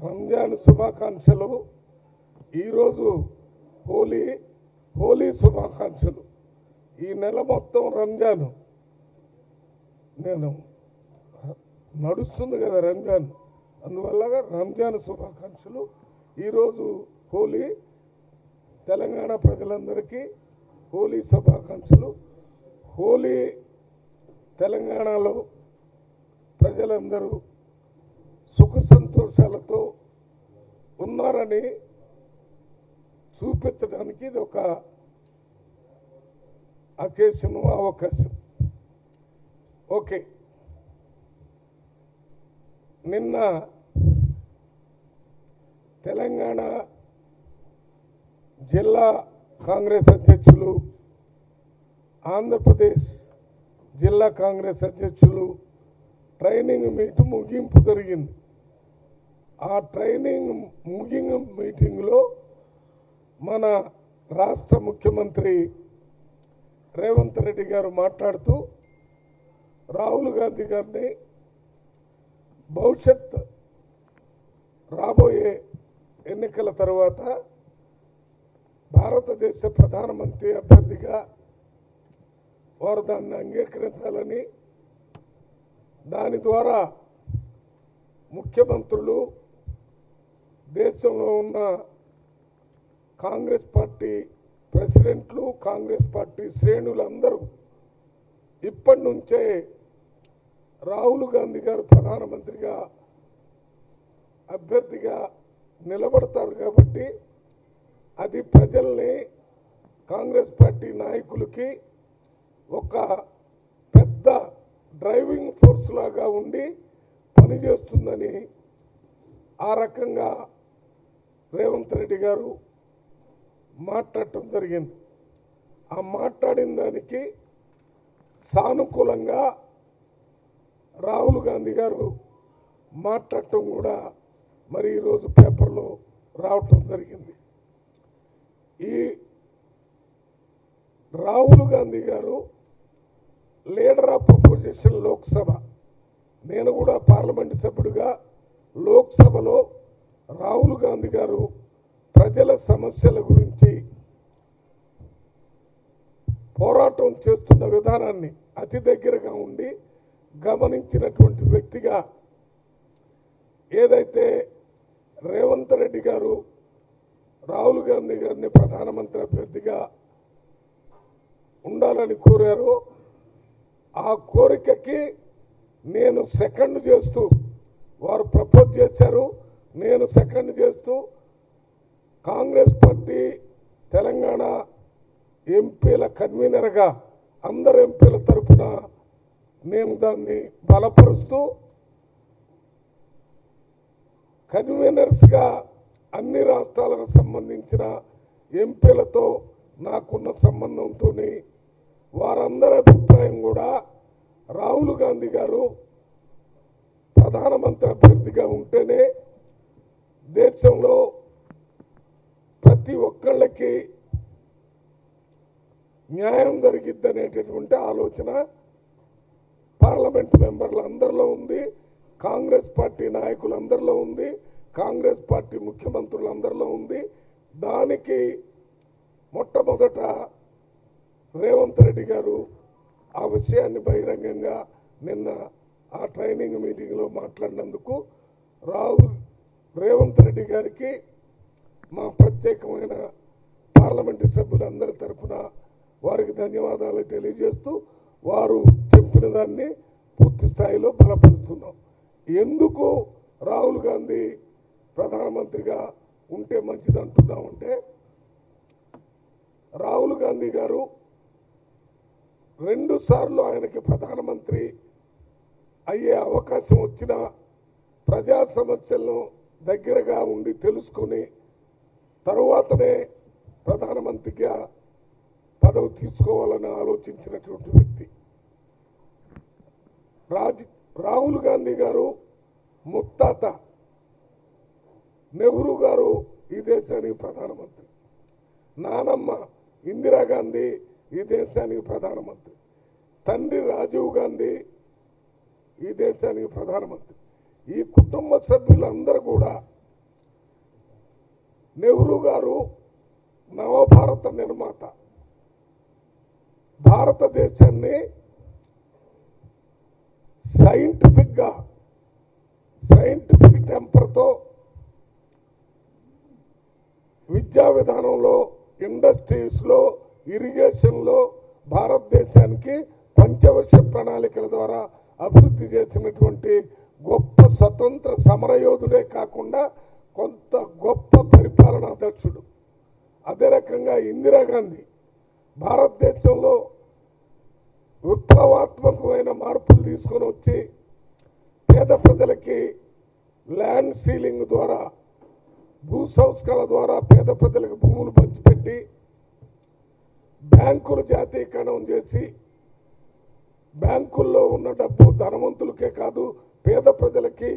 రంజాన్ శుభాకాంక్షలు. ఈరోజు హోలీ శుభాకాంక్షలు. ఈ నెల మొత్తం రంజాన్ నేను నడుస్తుంది కదా రంజాన్, అందువల్ల రంజాన్ శుభాకాంక్షలు. ఈరోజు హోలీ, తెలంగాణ ప్రజలందరికీ హోలీ శుభాకాంక్షలు. హోలీ తెలంగాణలో ప్రజలందరూ సుఖ సంతోషాలతో ఉన్నారని చూపించడానికి ఇది ఒక అకేషన్, అవకాశం. ఓకే, నిన్న తెలంగాణ జిల్లా కాంగ్రెస్ అధ్యక్షులు, ఆంధ్రప్రదేశ్ జిల్లా కాంగ్రెస్ అధ్యక్షులు ట్రైనింగ్ మీట్ ముగింపు జరిగింది. ఆ ట్రైనింగ్ ముగింపు మీటింగ్లో మన రాష్ట్ర ముఖ్యమంత్రి రేవంత్ రెడ్డి గారు మాట్లాడుతూ రాహుల్ గాంధీ గారిని భవిష్యత్ రాబోయే ఎన్నికల తర్వాత భారతదేశ ప్రధానమంత్రి అభ్యర్థిగా వారు దాన్ని అంగీకరించాలని, దాని ద్వారా ముఖ్యమంత్రులు, దేశంలో ఉన్న కాంగ్రెస్ పార్టీ ప్రెసిడెంట్లు, కాంగ్రెస్ పార్టీ శ్రేణులందరూ ఇప్పటి నుంచే రాహుల్ గాంధీ గారు ప్రధానమంత్రిగా అభ్యర్థిగా నిలబడతారు కాబట్టి అది ప్రజల్ని, కాంగ్రెస్ పార్టీ నాయకులకి ఒక పెద్ద డ్రైవింగ్ ఫోర్స్ లాగా ఉండి పనిచేస్తుందని ఆ రకంగా రేవంత్ రెడ్డి గారు మాట్లాడటం జరిగింది. ఆ మాట్లాడిన దానికి సానుకూలంగా రాహుల్ గాంధీ గారు మాట్లాడటం కూడా మరి ఈరోజు పేపర్లో రావటం జరిగింది. ఈ రాహుల్ గాంధీ గారు లీడర్ ఆఫ్ అపోజిషన్ లోక్సభ, నేను కూడా పార్లమెంట్ సభ్యుడిగా లోక్సభలో రాహుల్ గాంధీ గారు ప్రజల సమస్యల గురించి పోరాటం చేస్తున్న విధానాన్ని అతి దగ్గరగా ఉండి గమనించినటువంటి వ్యక్తిగా, ఏదైతే రేవంత్ రెడ్డి గారు రాహుల్ గాంధీ గారిని ప్రధానమంత్రి అభ్యర్థిగా ఉండాలని కోరారో ఆ కోరికకి నేను సెకండ్ చేస్తూ, వారు ప్రపోజ్ చేశారు, నేను సెకండ్ చేస్తూ కాంగ్రెస్ పార్టీ తెలంగాణ ఎంపీల కన్వీనర్గా అందరు ఎంపీల తరఫున మేము దాన్ని బలపరుస్తూ కన్వీనర్స్గా అన్ని రాష్ట్రాలకు సంబంధించిన ఎంపీలతో నాకున్న సంబంధంతో వారందరి అభిప్రాయం కూడా రాహుల్ గాంధీ గారు ప్రధానమంత్రి అభ్యర్థిగా ఉంటేనే దేశంలో ప్రతి ఒక్కళ్ళకి న్యాయం జరిగిద్దనేటటువంటి ఆలోచన పార్లమెంట్ మెంబర్లు అందరిలో ఉంది, కాంగ్రెస్ పార్టీ నాయకులందరిలో ఉంది, కాంగ్రెస్ పార్టీ ముఖ్యమంత్రులందరిలో ఉంది. దానికి మొట్టమొదట రేవంత్ రెడ్డి గారు ఆ విషయాన్ని బహిరంగంగా నిన్న ఆ ట్రైనింగ్ మీటింగ్లో మాట్లాడినందుకు రేవంత్ రెడ్డి గారికి మా ప్రత్యేకమైన పార్లమెంటు సభ్యులందరి తరఫున వారికి ధన్యవాదాలు తెలియజేస్తూ వారు చెప్పిన దాన్ని పూర్తి స్థాయిలో బలపరుస్తున్నాం. ఎందుకు రాహుల్ గాంధీ ప్రధానమంత్రిగా ఉంటే మంచిది అంటున్నామంటే, రాహుల్ గాంధీ గారు 2 సార్లు ఆయనకి ప్రధానమంత్రి అయ్యే అవకాశం వచ్చిన ప్రజా సమస్యలను దగ్గరగా ఉండి తెలుసుకొని తరువాతనే ప్రధానమంత్రిగా పదవి తీసుకోవాలని ఆలోచించినటువంటి వ్యక్తి. రాహుల్ గాంధీ గారు ముత్తాత నెహ్రూ గారు ఈ దేశానికి ప్రధానమంత్రి, నానమ్మ ఇందిరాగాంధీ ఈ దేశానికి ప్రధానమంత్రి, తండ్రి రాజీవ్ గాంధీ ఈ దేశానికి ప్రధానమంత్రి. ఈ కుటుంబ సభ్యులందరూ కూడా నెహ్రూ గారు నవభారత నిర్మాత. భారతదేశాన్ని సైంటిఫిక్ టెంపర్తో విద్యా విధానంలో, ఇండస్ట్రీస్లో, ఇరిగేషన్లో భారతదేశానికి పంచవర్ష ప్రణాళికల ద్వారా అభివృద్ధి చేసినటువంటి గొప్ప స్వతంత్ర సమరయోధుడే కాకుండా కొంత గొప్ప పరిపాలనా దక్షుడు. అదే రకంగా ఇందిరాగాంధీ భారతదేశంలో విప్లవాత్మకమైన మార్పులు తీసుకొని వచ్చి పేద ప్రజలకి ల్యాండ్ సీలింగ్ ద్వారా, భూ సంస్కరణ ద్వారా పేద ప్రజలకు భూములు పంచిపెట్టి బ్యాంకులు జాతీయకరణం చేసి బ్యాంకుల్లో ఉన్న డబ్బు ధనవంతులకే కాదు పేద ప్రజలకి,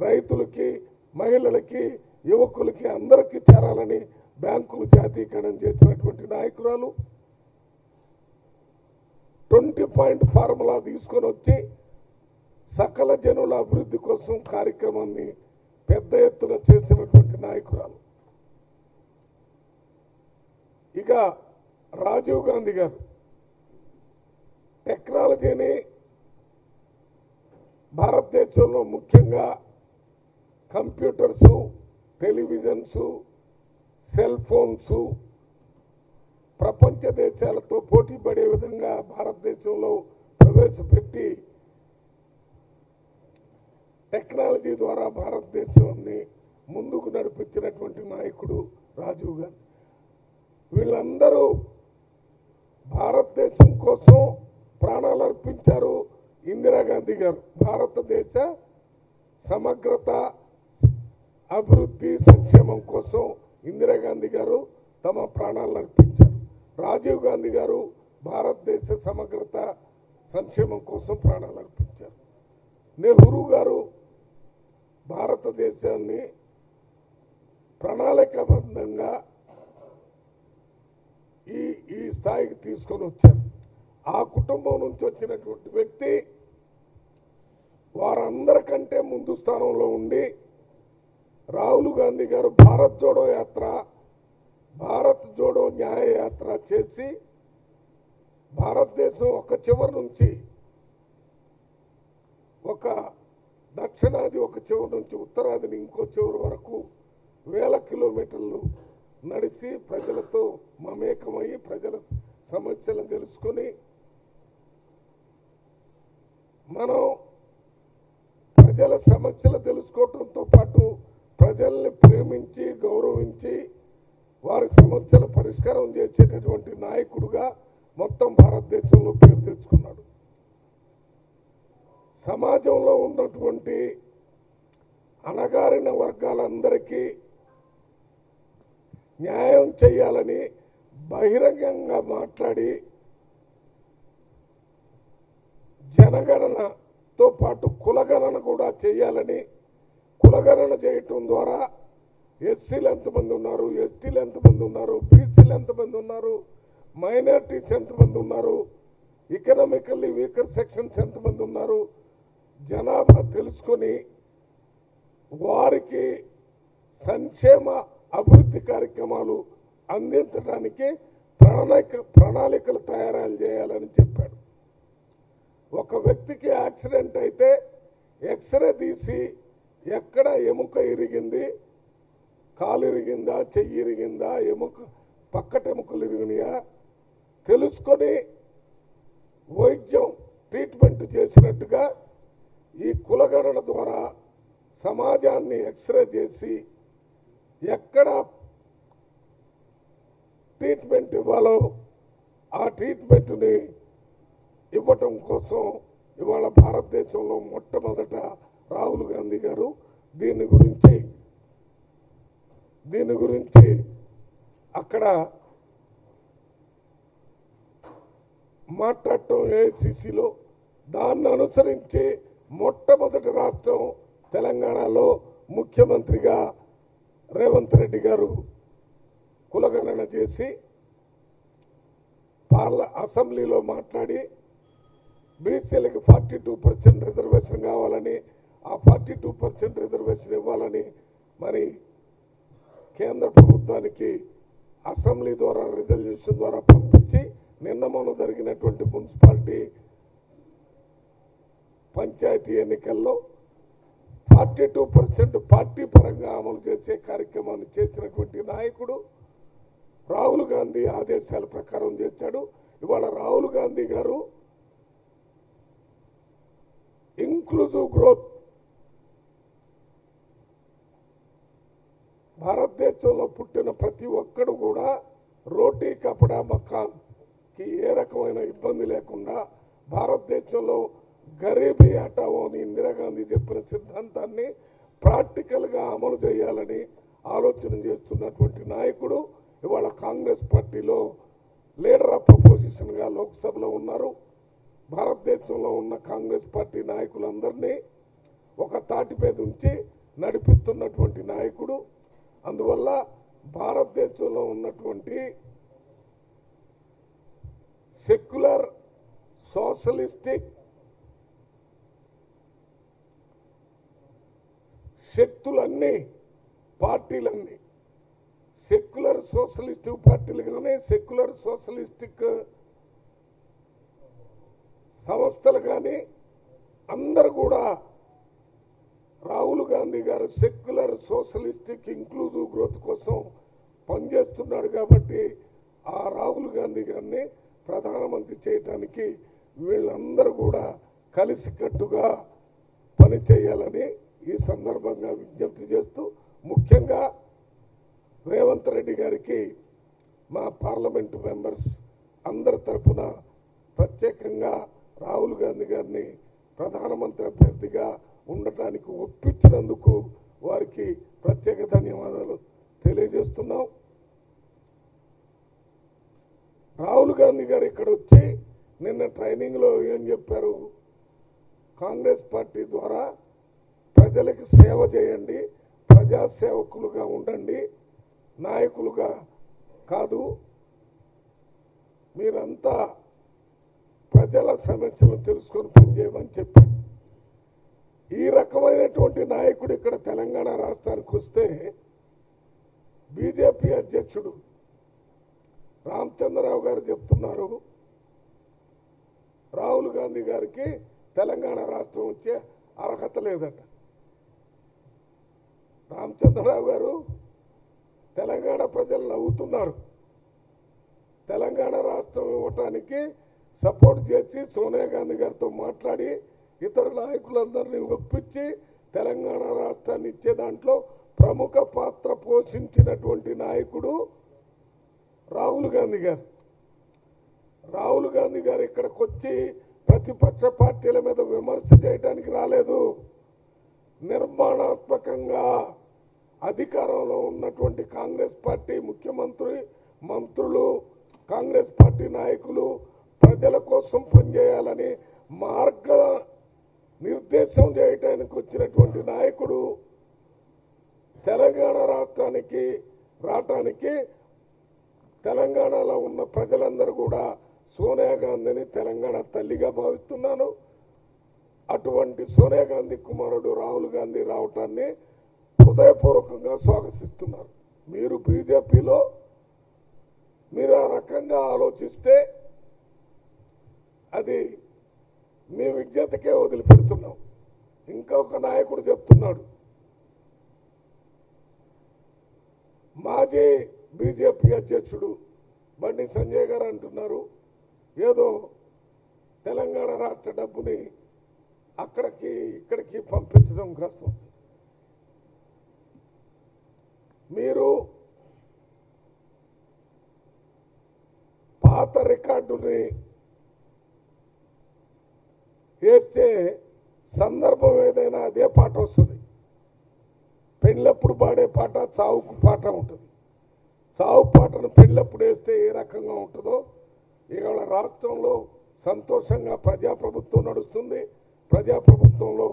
రైతులకి, మహిళలకి, యువకులకి అందరికీ చేరాలని బ్యాంకులు జాతీయకరణం చేసినటువంటి నాయకురాలు. 20 పాయింట్ ఫార్ములా తీసుకొని వచ్చి సకల జనుల అభివృద్ధి కోసం కార్యక్రమాన్ని పెద్ద ఎత్తున చేసినటువంటి నాయకురాలు. ఇక రాజీవ్ గాంధీ గారు టెక్నాలజీని భారతదేశంలో ముఖ్యంగా కంప్యూటర్సు, టెలివిజన్స్, సెల్ ఫోన్స్ ప్రపంచ దేశాలతో పోటీ పడే విధంగా భారతదేశంలో ప్రవేశపెట్టి టెక్నాలజీ ద్వారా భారతదేశాన్ని ముందుకు నడిపించినటువంటి నాయకుడు రాజీవ్ గాంధీ. వీళ్ళందరూ భారతదేశం కోసం ప్రాణాలు అర్పించారు. ఇందిరాగాంధీ గారు భారతదేశ సమగ్రత, అభివృద్ధి, సంక్షేమం కోసం ఇందిరాగాంధీ గారు తమ ప్రాణాలను అర్పించారు. రాజీవ్ గాంధీ గారు భారతదేశ సమగ్రత, సంక్షేమం కోసం ప్రాణాలు అర్పించారు. నెహ్రూ గారు భారతదేశాన్ని ప్రణాళికాబద్ధంగా ఈ స్థాయికి తీసుకొని వచ్చారు. ఆ కుటుంబం నుంచి వచ్చినటువంటి వ్యక్తి వారందరికంటే ముందు స్థానంలో ఉండి రాహుల్ గాంధీ గారు భారత్ జోడో యాత్ర, భారత్ జోడో న్యాయ యాత్ర చేసి భారతదేశం ఒక చివరి నుంచి ఒక దక్షిణాది ఒక చివరి నుంచి ఉత్తరాదిని ఇంకో చివరి వరకు వేల కిలోమీటర్లు నడిచి ప్రజలతో మమేకమయ్యి ప్రజల సమస్యలను తెలుసుకొని మనం ప్రజల సమస్యలు తెలుసుకోవడంతో పాటు ప్రజల్ని ప్రేమించి, గౌరవించి వారి సమస్యల పరిష్కారం చేసేటటువంటి నాయకుడుగా మొత్తం భారతదేశంలో పేరు తెచ్చుకున్నాడు. సమాజంలో ఉన్నటువంటి అణగారిన వర్గాలందరికీ న్యాయం చేయాలని బహిరంగంగా మాట్లాడి జనగణనతో పాటు కులగణన కూడా చేయాలని, కులగణన చేయటం ద్వారా ఎస్సీలు ఎంతమంది ఉన్నారు, ఎస్టీలు ఎంతమంది ఉన్నారు, బీసీలు ఎంతమంది ఉన్నారు, మైనారిటీస్ ఎంతమంది ఉన్నారు, ఎకనామికల్లీ వీకర్ సెక్షన్స్ ఎంతమంది ఉన్నారు, జనాభా తెలుసుకొని వారికి సంక్షేమ అభివృద్ధి కార్యక్రమాలు అందించడానికి ప్రణాళికలు తయారు చేయాలని చెప్పాడు. ఒక వ్యక్తికి యాక్సిడెంట్ అయితే ఎక్స్రే తీసి ఎక్కడ ఎముక ఇరిగింది, కాలు ఇరిగిందా, చెయ్యి ఇరిగిందా, పక్కటెముకలు ఇరిగినాయా తెలుసుకొని వైద్యం ట్రీట్మెంట్ చేసినట్టుగా ఈ కులగణన ద్వారా సమాజాన్ని ఎక్స్రే చేసి ఎక్కడ ట్రీట్మెంట్ ఇవ్వాలో ఆ ట్రీట్మెంట్ని ఇవ్వటం కోసం ఇవాళ భారతదేశంలో మొట్టమొదట రాహుల్ గాంధీ గారు దీని గురించి అక్కడ మాట్లాడటం ఏఐసిసిలో, దాన్ని అనుసరించి మొట్టమొదటి రాష్ట్రం తెలంగాణలో ముఖ్యమంత్రిగా రేవంత్ రెడ్డి గారు కులగణన చేసి అసెంబ్లీలో మాట్లాడి బీసీలకు 42% రిజర్వేషన్ కావాలని, ఆ 42% రిజర్వేషన్ ఇవ్వాలని మరి కేంద్ర ప్రభుత్వానికి అసెంబ్లీ ద్వారా రిజల్యూషన్ ద్వారా పంపించి నిన్న మొన్న జరిగినటువంటి మున్సిపాలిటీ పంచాయతీ ఎన్నికల్లో 42% పార్టీ పరంగా అమలు చేసే కార్యక్రమాన్ని చేసినటువంటి నాయకుడు రాహుల్ గాంధీ ఆదేశాల ప్రకారం చేశాడు. ఇవాళ రాహుల్ గాంధీ గారు ఇంక్లూజివ్ గ్రోత్, భారతదేశంలో పుట్టిన ప్రతి ఒక్కడు కూడా రోటీ కపడా మకాన్కి ఏ రకమైన ఇబ్బంది లేకుండా భారతదేశంలో గరీబీ హటావో అని ఇందిరాగాంధీ చెప్పిన సిద్ధాంతాన్ని ప్రాక్టికల్గా అమలు చేయాలని ఆలోచన చేస్తున్నటువంటి నాయకుడు ఇవాళ కాంగ్రెస్ పార్టీలో లీడర్ ఆఫ్ అపోజిషన్గా లోక్సభలో ఉన్నారు. భారతదేశంలో ఉన్న కాంగ్రెస్ పార్టీ నాయకులందరినీ ఒక తాటి మీద ఉంచి నడిపిస్తున్నటువంటి నాయకుడు. అందువల్ల భారతదేశంలో ఉన్నటువంటి సెక్యులర్ సోషలిస్టిక్ శక్తులన్నీ, పార్టీలన్నీ, సెక్యులర్ సోషలిస్టిక్ పార్టీలు కానీ సెక్యులర్ సోషలిస్టిక్ సంస్థలు కానీ అందరూ కూడా రాహుల్ గాంధీ గారు సెక్యులర్ సోషలిస్టిక్ ఇంక్లూజివ్ గ్రోత్ కోసం పనిచేస్తున్నాడు. కాబట్టి ఆ రాహుల్ గాంధీ గారిని ప్రధానమంత్రి చేయడానికి వీళ్ళందరూ కూడా కలిసికట్టుగా పనిచేయాలని ఈ సందర్భంగా విజ్ఞప్తి చేస్తూ, ముఖ్యంగా రేవంత్ రెడ్డి గారికి మా పార్లమెంటు మెంబర్స్ అందరి తరఫున ప్రత్యేకంగా రాహుల్ గాంధీ గారిని ప్రధానమంత్రి అభ్యర్థిగా ఉండటానికి ఒప్పించినందుకు వారికి ప్రత్యేక ధన్యవాదాలు తెలియజేస్తున్నాం. రాహుల్ గాంధీ గారు ఇక్కడ వచ్చి నిన్న ట్రైనింగ్లో ఏం చెప్పారు, కాంగ్రెస్ పార్టీ ద్వారా ప్రజలకు సేవ చేయండి, ప్రజాసేవకులుగా ఉండండి, నాయకులుగా కాదు, మీరంతా ప్రజల సమస్యలు తెలుసుకొని పనిచేయమని చెప్పారు. ఈ రకమైనటువంటి నాయకుడు ఇక్కడ తెలంగాణ రాష్ట్రానికి వస్తే బీజేపీ అధ్యక్షుడు రామచంద్రరావు గారు చెప్తున్నారు రాహుల్ గాంధీ గారికి తెలంగాణ రాష్ట్రం వచ్చే అర్హత లేదట. రామచంద్రరావు గారు తెలంగాణ ప్రజలు నవ్వుతున్నారు. తెలంగాణ రాష్ట్రం ఇవ్వటానికి సపోర్ట్ చేసి సోనియా గాంధీ గారితో మాట్లాడి ఇతర నాయకులందరినీ ఒప్పించి తెలంగాణ రాష్ట్రాన్ని ఇచ్చే దాంట్లో ప్రముఖ పాత్ర పోషించినటువంటి నాయకుడు రాహుల్ గాంధీ గారు. రాహుల్ గాంధీ గారు ఇక్కడికి వచ్చి ప్రతిపక్ష పార్టీల మీద విమర్శ చేయడానికి రాలేదు. నిర్మాణాత్మకంగా అధికారంలో ఉన్నటువంటి కాంగ్రెస్ పార్టీ ముఖ్యమంత్రి, మంత్రులు, కాంగ్రెస్ పార్టీ నాయకులు ప్రజల కోసం పనిచేయాలని మార్గ నిర్దేశం చేయడానికి వచ్చినటువంటి నాయకుడు తెలంగాణ రాష్ట్రానికి రావటానికి తెలంగాణలో ఉన్న ప్రజలందరూ కూడా సోనియా గాంధీని తెలంగాణ తల్లిగా భావిస్తున్నాను. అటువంటి సోనియా గాంధీ కుమారుడు రాహుల్ గాంధీ రావటాన్ని హృదయపూర్వకంగా స్వాగతిస్తున్నారు. మీరు బీజేపీలో మీరు ఆ రకంగా ఆలోచిస్తే అది మీ విజ్ఞతకే వదిలిపెడుతున్నాం. ఇంకొక నాయకుడు చెప్తున్నాడు, మాజీ బీజేపీ అధ్యక్షుడు బండి సంజయ్ గారు అంటున్నారు ఏదో తెలంగాణ రాష్ట్ర డబ్బుని అక్కడికి ఇక్కడికి పంపించడం కష్టం. మీరు పాత రికార్డుని వేస్తే సందర్భం ఏదైనా అదే పాట వస్తుంది. పెళ్ళప్పుడు పాడే పాట చావుకు పాట ఉంటుంది. చావు పాటను పెళ్ళప్పుడు వేస్తే ఏ రకంగా ఉంటుందో ఇవాళ రాష్ట్రంలో సంతోషంగా ప్రజాప్రభుత్వం నడుస్తుంది. ప్రజాప్రభుత్వంలో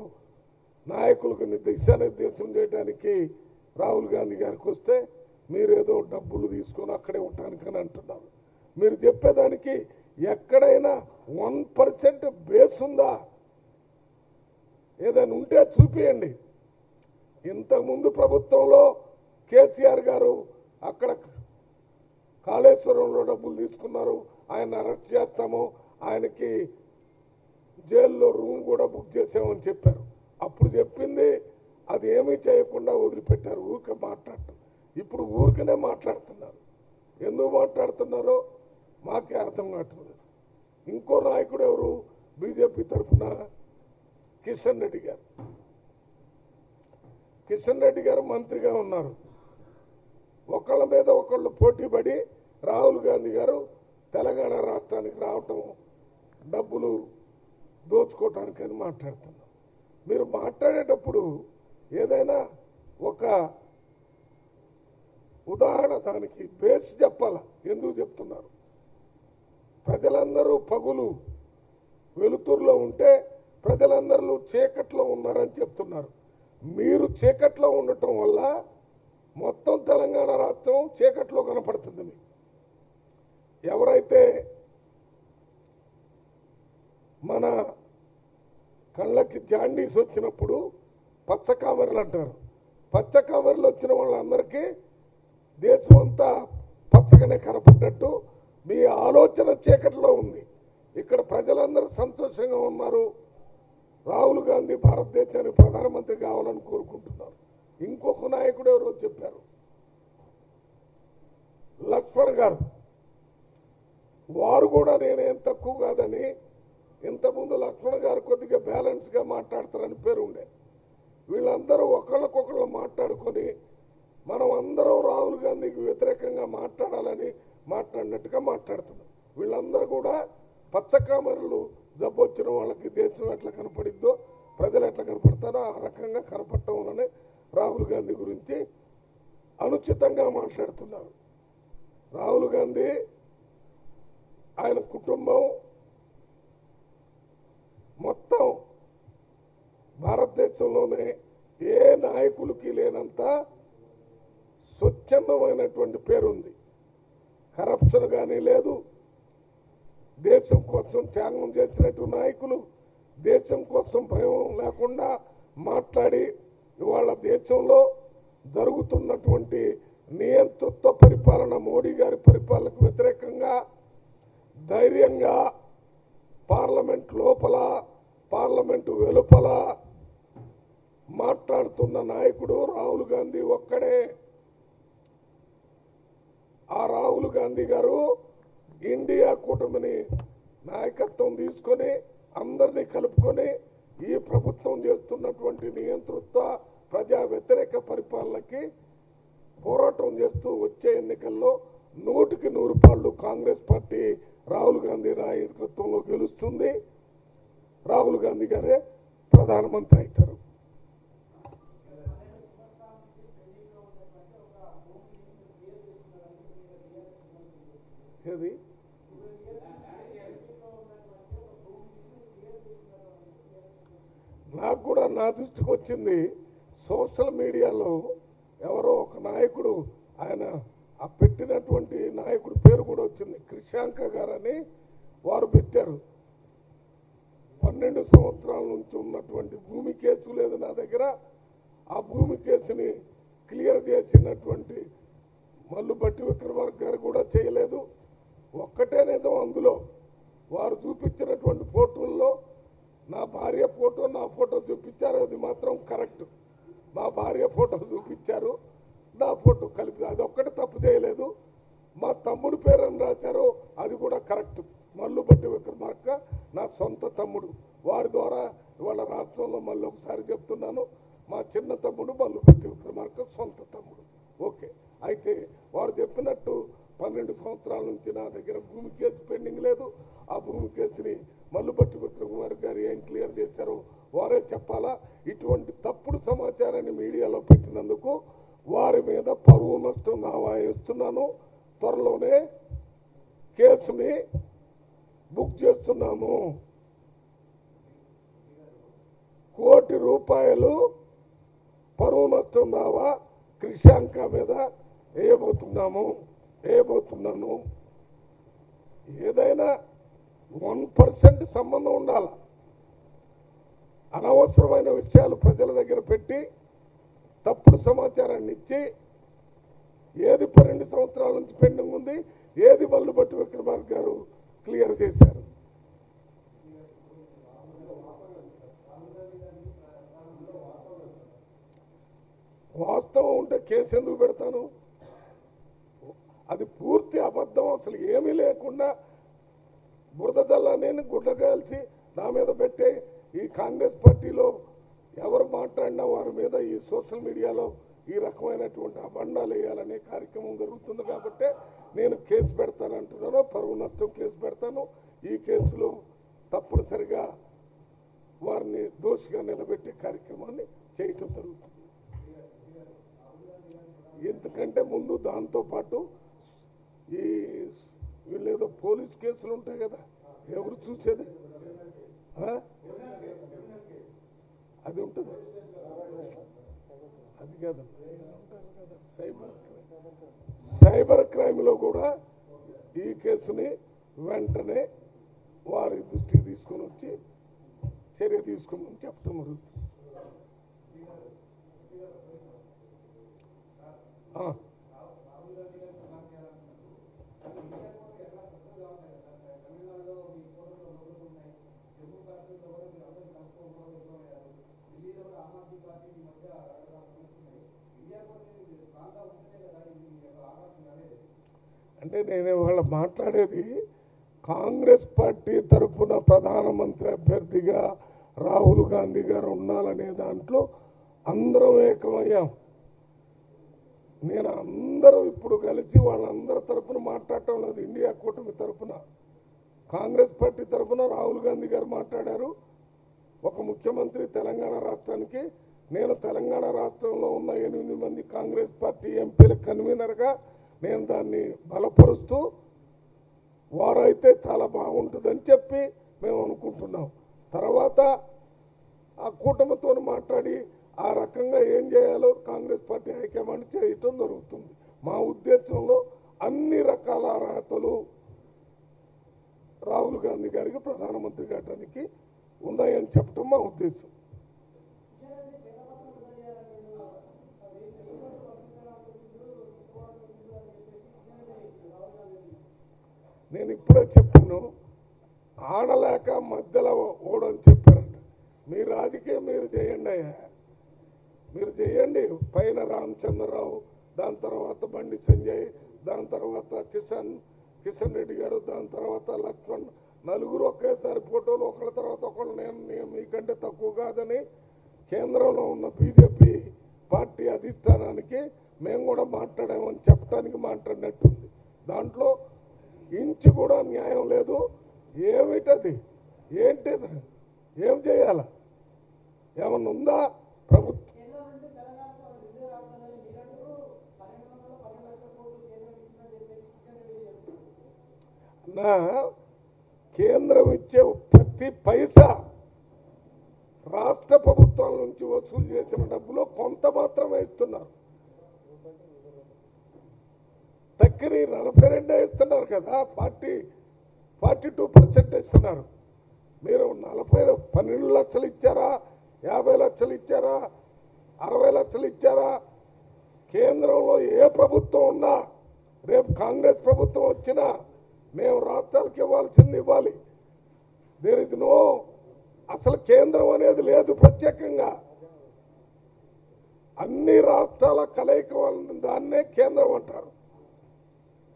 నాయకులకు దిశానిర్దేశం చేయడానికి రాహుల్ గాంధీ గారికి వస్తే మీరేదో డబ్బులు తీసుకొని అక్కడే ఉండటానికని అంటున్నారు. మీరు చెప్పేదానికి ఎక్కడైనా 1% బేస్ ఉందా? ఏదైనా ఉంటే చూపియండి. ఇంతకుముందు ప్రభుత్వంలో కేసీఆర్ గారు అక్కడ కాళేశ్వరంలో డబ్బులు తీసుకున్నారు, ఆయన అరెస్ట్ చేస్తాము, ఆయనకి జైల్లో రూమ్ కూడా బుక్ చేసామని చెప్పారు. అప్పుడు చెప్పింది అది ఏమీ చేయకుండా వదిలిపెట్టారు, ఊరికే మాట్లాడటం. ఇప్పుడు ఊరికనే మాట్లాడుతున్నారు. ఎందుకు మాట్లాడుతున్నారో మాకే అర్థం కావట్లేదు. ఇంకో నాయకుడు ఎవరు, బీజేపీ తరఫున కిషన్ రెడ్డి గారు. కిషన్ రెడ్డి గారు మంత్రిగా ఉన్నారు. ఒకళ్ళ మీద ఒకళ్ళు పోటీపడి రాహుల్ గాంధీ గారు తెలంగాణ రాష్ట్రానికి రావటం, డబ్బులు దోచుకోవటానికని మాట్లాడుతున్నారు. మీరు మాట్లాడేటప్పుడు ఏదైనా ఒక ఉదాహరణ, దానికి బేస్ చెప్పాలా, ఎందుకు చెప్తున్నారు. ప్రజలందరూ పగులు వెలుతురులో ఉంటే ప్రజలందరూ చీకట్లో ఉన్నారని చెప్తున్నారు. మీరు చీకట్లో ఉండటం వల్ల మొత్తం తెలంగాణ రాష్ట్రం చీకట్లో కనపడుతుంది. మీకు ఎవరైతే మన కళ్ళకి జాండీస్ వచ్చినప్పుడు పచ్చ కామెరలు అంటారు, పచ్చ కామెరలు వచ్చిన వాళ్ళందరికీ దేశం అంతా పచ్చగానే కనపడ్డట్టు మీ ఆలోచన చీకట్లో ఉంది. ఇక్కడ ప్రజలందరూ సంతోషంగా ఉన్నారు. రాహుల్ గాంధీ భారతదేశానికి ప్రధానమంత్రి కావాలని కోరుకుంటున్నారు. ఇంకొక నాయకుడు ఎవరో చెప్పారు, లక్ష్మణ్ గారు. వారు కూడా నేనేం తక్కువ కాదని, ఇంతకుముందు లక్ష్మణ్ గారు కొద్దిగా బ్యాలెన్స్గా మాట్లాడతారని పేరు ఉండే. వీళ్ళందరూ ఒకళ్ళకొకళ్ళు మాట్లాడుకొని మనం అందరం రాహుల్ గాంధీకి వ్యతిరేకంగా మాట్లాడాలని మాట్లాడినట్టుగా మాట్లాడుతున్నారు. వీళ్ళందరూ కూడా పచ్చకామరులు జబ్బొచ్చిన వాళ్ళకి దేశం ఎట్లా కనపడిద్దో, ప్రజలు ఎట్లా కనపడతారో ఆ రకంగా కనపడటం వల్లనే రాహుల్ గాంధీ గురించి అనుచితంగా మాట్లాడుతున్నారు. రాహుల్ గాంధీ, ఆయన కుటుంబం మొత్తం భారతదేశంలోనే ఏ నాయకులకి లేనంత స్వచ్ఛందమైనటువంటి పేరుంది. కరప్షన్ కానీ లేదు. దేశం కోసం త్యాగం చేసినట్టు నాయకులు, దేశం కోసం భయం లేకుండా మాట్లాడి ఇవాళ దేశంలో జరుగుతున్నటువంటి నియంతృత్వ పరిపాలన, మోడీ గారి పరిపాలనకు వ్యతిరేకంగా ధైర్యంగా పార్లమెంట్ లోపల, పార్లమెంటు వెలుపల మాట్లాడుతున్న నాయకుడు రాహుల్ గాంధీ ఒక్కడే. ఆ రాహుల్ గాంధీ గారు ఇండియా కూటమిని నాయకత్వం తీసుకొని అందరినీ కలుపుకొని ఈ ప్రభుత్వం చేస్తున్నటువంటి నియంతృత్వ ప్రజా వ్యతిరేక పరిపాలనకి పోరాటం చేస్తూ వచ్చే ఎన్నికల్లో 100కి 100 కాంగ్రెస్ పార్టీ రాహుల్ గాంధీ నాయకత్వంలో గెలుస్తుంది. రాహుల్ గాంధీ గారే ప్రధానమంత్రి అవుతారు. ఏది నాకు కూడా నా దృష్టికి వచ్చింది. సోషల్ మీడియాలో ఎవరో ఒక నాయకుడు, ఆయన ఆ పెట్టినటువంటి నాయకుడి పేరు కూడా వచ్చింది, క్రిషాంక గారని వారు పెట్టారు. 12 సంవత్సరాల నుంచి ఉన్నటువంటి భూమి కేసు లేదు నా దగ్గర. ఆ భూమి కేసుని క్లియర్ చేసినటువంటి మల్లుబట్టి విక్రమార్క గారు కూడా చేయలేదు. ఒక్కటే నిజం, అందులో వారు చూపించినటువంటి ఫోటోల్లో నా భార్య ఫోటో, నా ఫోటో చూపించారు, అది మాత్రం కరెక్ట్. మా భార్య ఫోటో చూపించారు, నా ఫోటో కలిపి, అది ఒక్కటి తప్పు చేయలేదు. మా తమ్ముడు పేరని రాశారు, అది కూడా కరెక్ట్. మల్లుబట్టి విక్రమార్క నా సొంత తమ్ముడు. వారి ద్వారా ఇవాళ రాష్ట్రంలో మళ్ళీ ఒకసారి చెప్తున్నాను, మా చిన్న తమ్ముడు మల్లుబట్టి విక్రమార్క సొంత తమ్ముడు. ఓకే, అయితే వారు చెప్పినట్టు 12 సంవత్సరాల నుంచి నా దగ్గర భూమి కేసు పెండింగ్ లేదు. ఆ భూమి కేసుని మల్లుబట్టి విక్రమార్క గారు ఏం క్లియర్ చేశారో వారే చెప్పాలా. ఇటువంటి తప్పుడు సమాచారాన్ని మీడియాలో పెట్టినందుకు వారి మీద పరువు నష్టం దావా వేస్తున్నాను. త్వరలోనే కేసుని బుక్ చేస్తున్నాము. ₹1 పరువు నష్టం దావా క్రిషాంక మీద వేయబోతున్నాను. ఏదైనా 1% సంబంధం ఉండాలి. అనవసరమైన విషయాలు ప్రజల దగ్గర పెట్టి తప్పుడు సమాచారాన్ని ఇచ్చి ఏది 12 సంవత్సరాల నుంచి పెండింగ్ ఉంది, ఏది మల్లుబట్టి విక్రమార్క గారు క్లియర్ చేశారు. వాస్తవం ఉంటే కేసు ఎందుకు పెడతాను? అది పూర్తి అబద్ధం, అసలు ఏమీ లేకుండా బురద జల్లాన్ని గుడ్డ కాల్చి నా మీద పెట్టే ఈ కాంగ్రెస్ పార్టీలో ఎవరు మాట్లాడినా వారి మీద ఈ సోషల్ మీడియాలో ఈ రకమైనటువంటి అబండాలు వేయాలనే కార్యక్రమం జరుగుతుంది. కాబట్టి నేను కేసు పెడతానంటున్నాను, పరువు నష్టం కేసు పెడతాను. ఈ కేసులో తప్పనిసరిగా వారిని దోషిగా నిలబెట్టే కార్యక్రమాన్ని చేయటం జరుగుతుంది. ఎందుకంటే ముందు దాంతోపాటు ఈ వీళ్ళేదో పోలీస్ కేసులు ఉంటాయి కదా, ఎవరు చూసేది అది ఉంటుంది, అది కాదు సైబర్ క్రైమ్లో కూడా ఈ కేసుని వెంటనే వారి దృష్టికి తీసుకొని వచ్చి చర్య తీసుకోమని చెప్పడం జరుగుతుంది. అంటే నేను ఇవాళ మాట్లాడేది కాంగ్రెస్ పార్టీ తరఫున ప్రధానమంత్రి అభ్యర్థిగా రాహుల్ గాంధీ గారు ఉండాలనే దాంట్లో అందరం ఏకమయ్యాం. నేను అందరూ ఇప్పుడు కలిసి వాళ్ళందరి తరఫున మాట్లాడటం లేదు. ఇండియా కూటమి తరఫున కాంగ్రెస్ పార్టీ తరఫున రాహుల్ గాంధీ గారు మాట్లాడారు. ఒక ముఖ్యమంత్రి తెలంగాణ రాష్ట్రానికి, నేను తెలంగాణ రాష్ట్రంలో ఉన్న 8 మంది కాంగ్రెస్ పార్టీ ఎంపీల కన్వీనర్గా నేను దాన్ని బలపరుస్తూ వారైతే చాలా బాగుంటుందని చెప్పి మేము అనుకుంటున్నాం. తర్వాత ఆ కూటమితో మాట్లాడి ఆ రకంగా ఏం చేయాలో కాంగ్రెస్ పార్టీ హైకమాండ్ చేయటం జరుగుతుంది. మా ఉద్దేశంలో అన్ని రకాల అర్హతలు రాహుల్ గాంధీ గారికి ప్రధానమంత్రి కావడానికి ఉన్నాయని చెప్పడం మా ఉద్దేశం. నేను ఇప్పుడే చెప్పాను, ఆడలేక మధ్యలో ఓడని చెప్పారంట. మీ రాజకీయం మీరు చేయండి అయ్యా, మీరు చేయండి. పైన రామచంద్రరావు, దాని తర్వాత బండి సంజయ్, దాని తర్వాత కిషన్ రెడ్డి గారు, దాని తర్వాత లక్ష్మణ్, నలుగురు ఒకేసారి ఫోటోలు ఒకళ్ళ తర్వాత ఒకళ్ళు నేను మీకంటే తక్కువ కాదని కేంద్రంలో ఉన్న బీజేపీ పార్టీ అధిష్టానానికి మేము కూడా మాట్లాడామని చెప్పడానికి మాట్లాడినట్టుంది. దాంట్లో ఇంచు కూడా న్యాయం లేదు. ఏమిటది, ఏంటిది, ఏం చేయాల, ఏమన్నా ఉందా ప్రభుత్వం? నా కేంద్రం ఇచ్చే ప్రతి పైసా రాష్ట్ర ప్రభుత్వాల నుంచి వసూలు చేసిన డబ్బులో కొంత మాత్రమే ఇస్తున్నారు. తక్కిన 42 ఇస్తున్నారు కదా, 42% ఇస్తున్నారు. మీరు 12 లక్షలు ఇచ్చారా, 50 లక్షలు ఇచ్చారా, 60 లక్షలు ఇచ్చారా? కేంద్రంలో ఏ ప్రభుత్వం ఉన్నా రేపు కాంగ్రెస్ ప్రభుత్వం వచ్చినా మేము రాష్ట్రాలకు ఇవ్వాల్సింది ఇవ్వాలి. దేర్ ఇస్ నో, అసలు కేంద్రం అనేది లేదు ప్రత్యేకంగా. అన్ని రాష్ట్రాల కలయిక దాన్నే కేంద్రం అంటారు.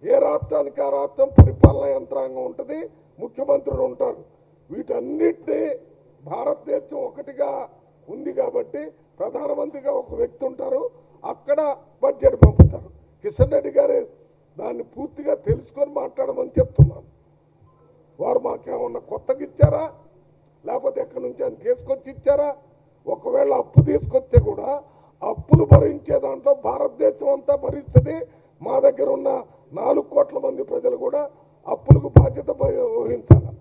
ఏ రాష్ట్రానికి ఆ రాష్ట్రం పరిపాలనా యంత్రాంగం ఉంటుంది, ముఖ్యమంత్రులు ఉంటారు. వీటన్నిటినీ భారతదేశం ఒకటిగా ఉంది కాబట్టి ప్రధానమంత్రిగా ఒక వ్యక్తి ఉంటారు, అక్కడ బడ్జెట్ పంపుతారు. కిషన్ రెడ్డి గారు దాన్ని పూర్తిగా తెలుసుకొని మాట్లాడమని చెప్తున్నాను. వారు మాకేమన్నా కొత్తగా ఇచ్చారా, లేకపోతే ఎక్కడి నుంచి అని తీసుకొచ్చి ఇచ్చారా? ఒకవేళ అప్పు తీసుకొస్తే కూడా అప్పులు భరించే దాంట్లో భారతదేశం అంతా భరిస్తుంది. మా దగ్గర ఉన్న 4 కోట్ల మంది ప్రజలు కూడా అప్పులకు బాధ్యత వహించాలి.